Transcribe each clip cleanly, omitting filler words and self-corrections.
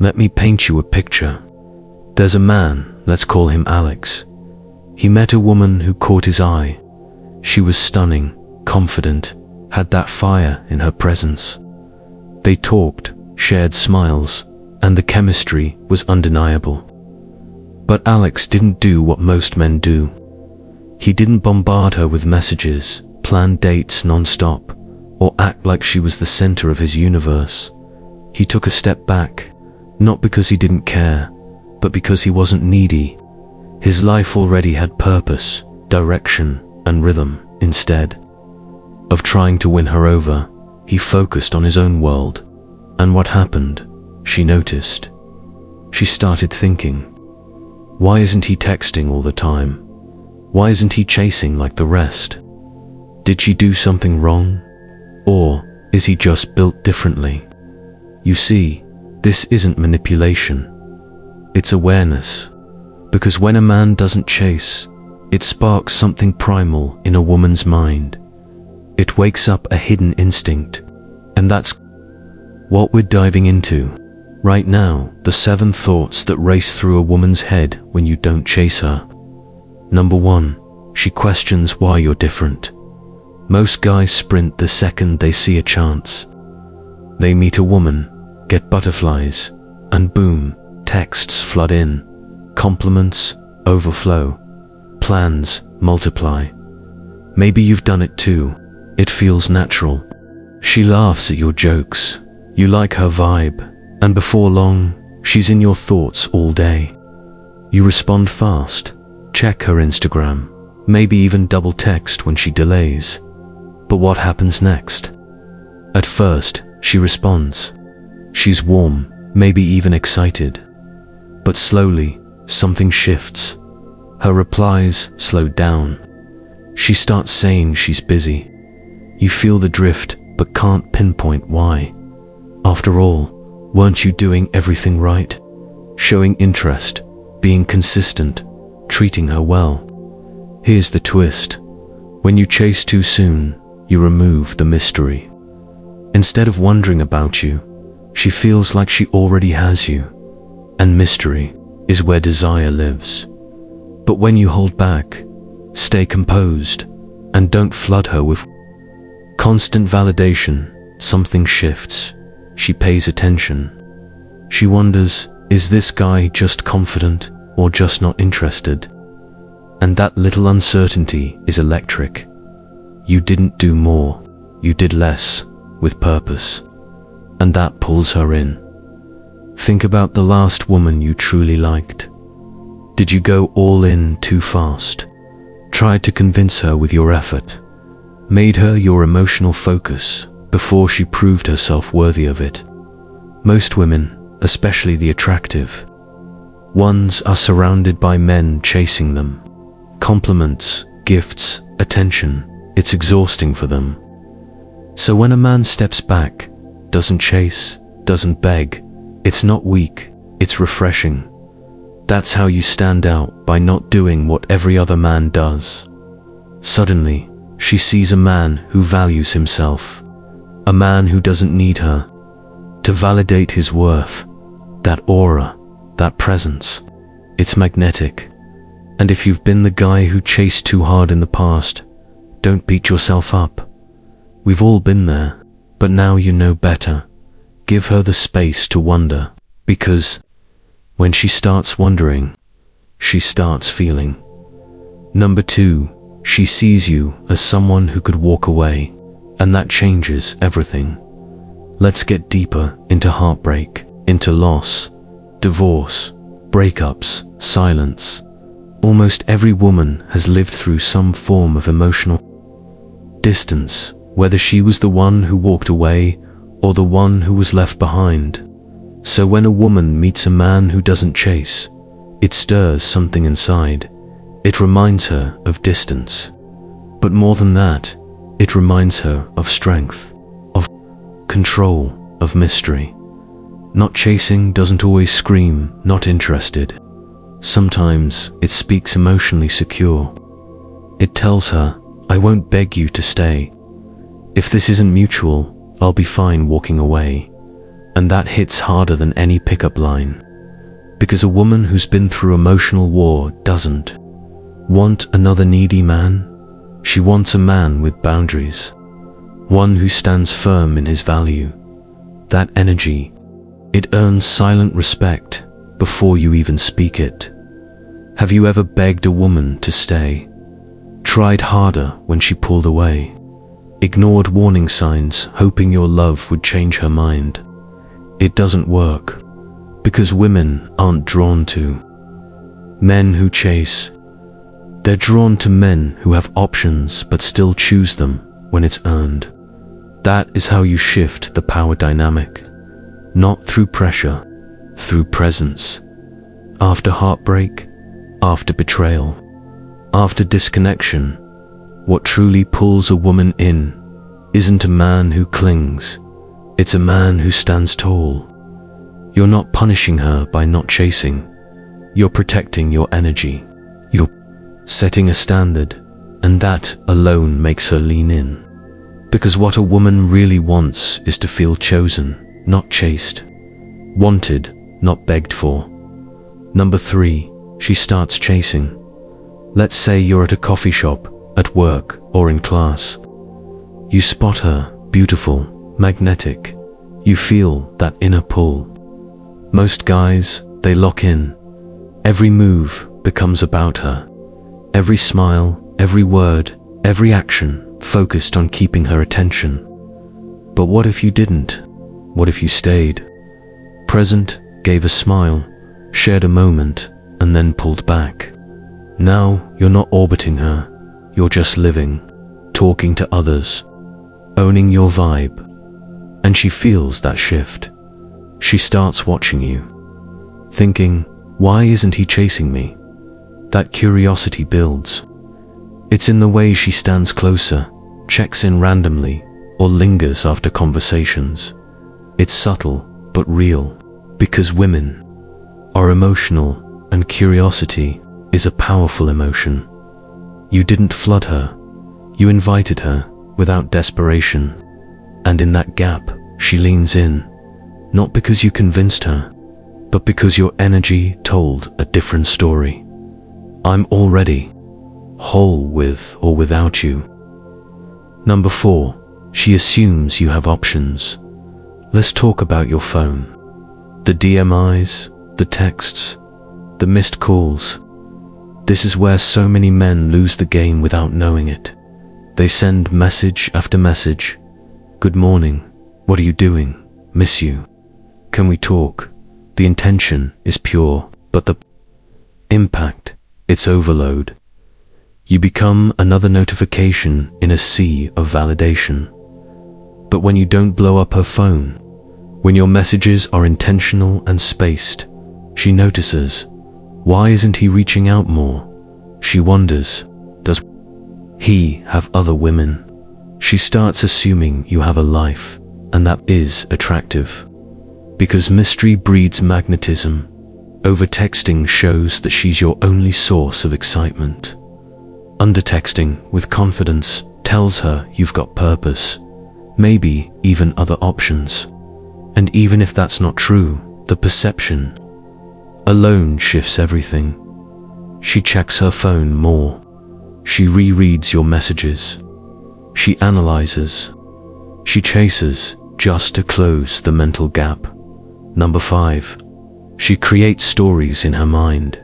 Let me paint you a picture. There's a man, let's call him Alex. He met a woman who caught his eye. She was stunning, confident, had that fire in her presence. They talked, shared smiles, and the chemistry was undeniable. But Alex didn't do what most men do. He didn't bombard her with messages, plan dates non-stop, or act like she was the center of his universe. He took a step back, not because he didn't care, but because he wasn't needy. His life already had purpose, direction, and rhythm. Instead of trying to win her over, he focused on his own world. And what happened? She noticed. She started thinking, why isn't he texting all the time? Why isn't he chasing like the rest? Did she do something wrong? Or is he just built differently? You see, this isn't manipulation. It's awareness. Because when a man doesn't chase, it sparks something primal in a woman's mind. It wakes up a hidden instinct. And that's what we're diving into. Right now, the 7 thoughts that race through a woman's head when you don't chase her. Number 1, she questions why you're different. Most guys sprint the second they see a chance. They meet a woman, get butterflies, and boom, texts flood in. Compliments overflow. Plans multiply. Maybe you've done it too. It feels natural. She laughs at your jokes. You like her vibe. And before long, she's in your thoughts all day. You respond fast, check her Instagram, maybe even double text when she delays. But what happens next? At first, she responds. She's warm, maybe even excited. But slowly, something shifts. Her replies slow down. She starts saying she's busy. You feel the drift, but can't pinpoint why. After all, weren't you doing everything right? Showing interest, being consistent, treating her well. Here's the twist. When you chase too soon, you remove the mystery. Instead of wondering about you, she feels like she already has you. And mystery is where desire lives. But when you hold back, stay composed, and don't flood her with constant validation, something shifts. She pays attention. She wonders, is this guy just confident or just not interested? And that little uncertainty is electric. You didn't do more, you did less, with purpose. And that pulls her in. Think about the last woman you truly liked. Did you go all in too fast? Tried to convince her with your effort? Made her your emotional focus before she proved herself worthy of it? Most women, especially the attractive ones, are surrounded by men chasing them. Compliments, gifts, attention. It's exhausting for them. So when a man steps back, doesn't chase, doesn't beg, it's not weak, it's refreshing. That's how you stand out, by not doing what every other man does. Suddenly, she sees a man who values himself. A man who doesn't need her to validate his worth. That aura, that presence, it's magnetic. And if you've been the guy who chased too hard in the past, don't beat yourself up. We've all been there, but now you know better. Give her the space to wonder, because when she starts wondering, she starts feeling. Number 2, she sees you as someone who could walk away. And that changes everything. Let's get deeper into heartbreak, into loss, divorce, breakups, silence. Almost every woman has lived through some form of emotional distance, whether she was the one who walked away or the one who was left behind. So when a woman meets a man who doesn't chase, it stirs something inside. It reminds her of distance. But more than that, it reminds her of strength, of control, of mystery. Not chasing doesn't always scream, not interested. Sometimes it speaks emotionally secure. It tells her, I won't beg you to stay. If this isn't mutual, I'll be fine walking away. And that hits harder than any pickup line. Because a woman who's been through emotional war doesn't want another needy man. She wants a man with boundaries. One who stands firm in his value. That energy, it earns silent respect before you even speak it. Have you ever begged a woman to stay? Tried harder when she pulled away? Ignored warning signs, hoping your love would change her mind? It doesn't work, because women aren't drawn to men who chase. They're drawn to men who have options but still choose them when it's earned. That is how you shift the power dynamic. Not through pressure, through presence. After heartbreak, after betrayal, after disconnection, what truly pulls a woman in isn't a man who clings, it's a man who stands tall. You're not punishing her by not chasing. You're protecting your energy. You're setting a standard, and that alone makes her lean in. Because what a woman really wants is to feel chosen, not chased. Wanted, not begged for. Number 3, she starts chasing. Let's say you're at a coffee shop, at work, or in class. You spot her, beautiful, magnetic. You feel that inner pull. Most guys, they lock in. Every move becomes about her. Every smile, every word, every action focused on keeping her attention. But what if you didn't? What if you stayed? Present, gave a smile, shared a moment, and then pulled back. Now you're not orbiting her, you're just living, talking to others, owning your vibe. And she feels that shift. She starts watching you, thinking, why isn't he chasing me? That curiosity builds. It's in the way she stands closer, checks in randomly, or lingers after conversations. It's subtle, but real, because women are emotional, and curiosity is a powerful emotion. You didn't flood her, you invited her without desperation. And in that gap, she leans in, not because you convinced her, but because your energy told a different story. I'm already whole with or without you. Number 4, she assumes you have options. Let's talk about your phone. The DMIs, the texts, the missed calls. This is where so many men lose the game without knowing it. They send message after message. Good morning. What are you doing? Miss you. Can we talk? The intention is pure, but the impact, it's overload. You become another notification in a sea of validation. But when you don't blow up her phone, when your messages are intentional and spaced, she notices. Why isn't he reaching out more? She wonders, does he have other women? She starts assuming you have a life, and that is attractive. Because mystery breeds magnetism, over-texting shows that she's your only source of excitement. Under-texting with confidence tells her you've got purpose, maybe even other options. And even if that's not true, the perception alone shifts everything. She checks her phone more. She rereads your messages. She analyzes. She chases just to close the mental gap. Number 5, she creates stories in her mind.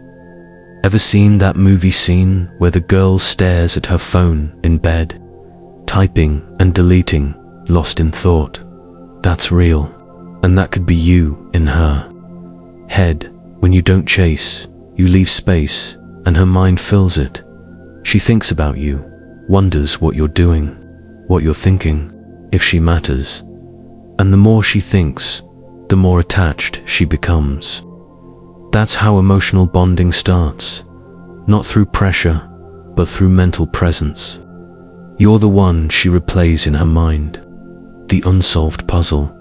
Ever seen that movie scene where the girl stares at her phone in bed, typing and deleting, lost in thought? That's real, and that could be you in her head. When you don't chase, you leave space, and her mind fills it. She thinks about you, wonders what you're doing, what you're thinking, if she matters. And the more she thinks, the more attached she becomes. That's how emotional bonding starts. Not through pressure, but through mental presence. You're the one she replays in her mind. The unsolved puzzle.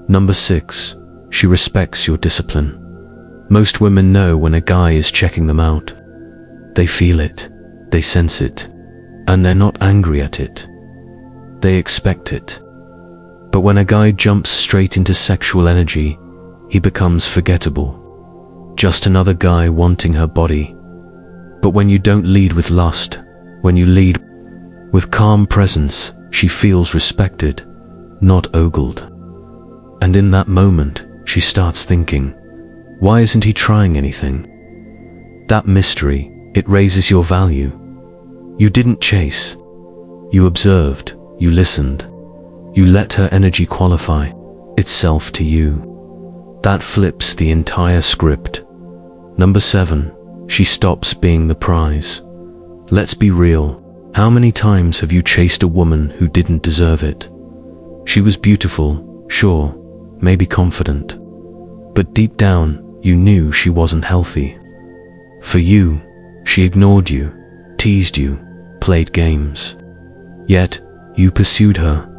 Number 6, she respects your discipline. Most women know when a guy is checking them out. They feel it, they sense it, and they're not angry at it. They expect it. But when a guy jumps straight into sexual energy, he becomes forgettable. Just another guy wanting her body. But when you don't lead with lust, when you lead with calm presence, she feels respected, not ogled. And in that moment, she starts thinking, why isn't he trying anything? That mystery, it raises your value. You didn't chase. You observed, you listened. You let her energy qualify itself to you. That flips the entire script. Number 7, she stops being the prize. Let's be real. How many times have you chased a woman who didn't deserve it? She was beautiful, sure, maybe confident. But deep down, you knew she wasn't healthy. For you, she ignored you, teased you, played games. Yet, you pursued her.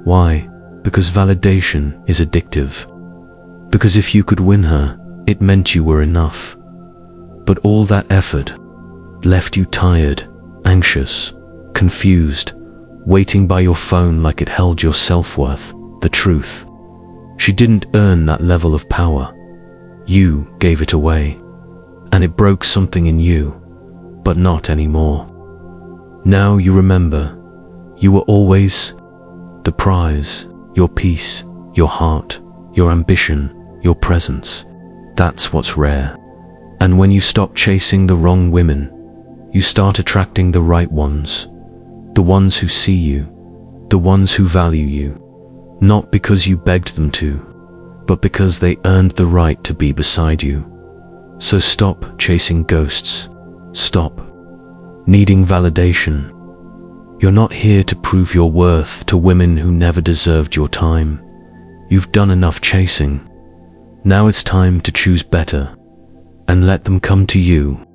Why? Because validation is addictive. Because if you could win her, it meant you were enough. But all that effort left you tired, anxious, confused, waiting by your phone like it held your self-worth, the truth. She didn't earn that level of power. You gave it away. And it broke something in you, but not anymore. Now you remember, you were always the prize, your peace, your heart, your ambition, your presence. That's what's rare. And when you stop chasing the wrong women, you start attracting the right ones. The ones who see you, the ones who value you, not because you begged them to, but because they earned the right to be beside you. So stop chasing ghosts. Stop needing validation. You're not here to prove your worth to women who never deserved your time. You've done enough chasing. Now it's time to choose better and let them come to you.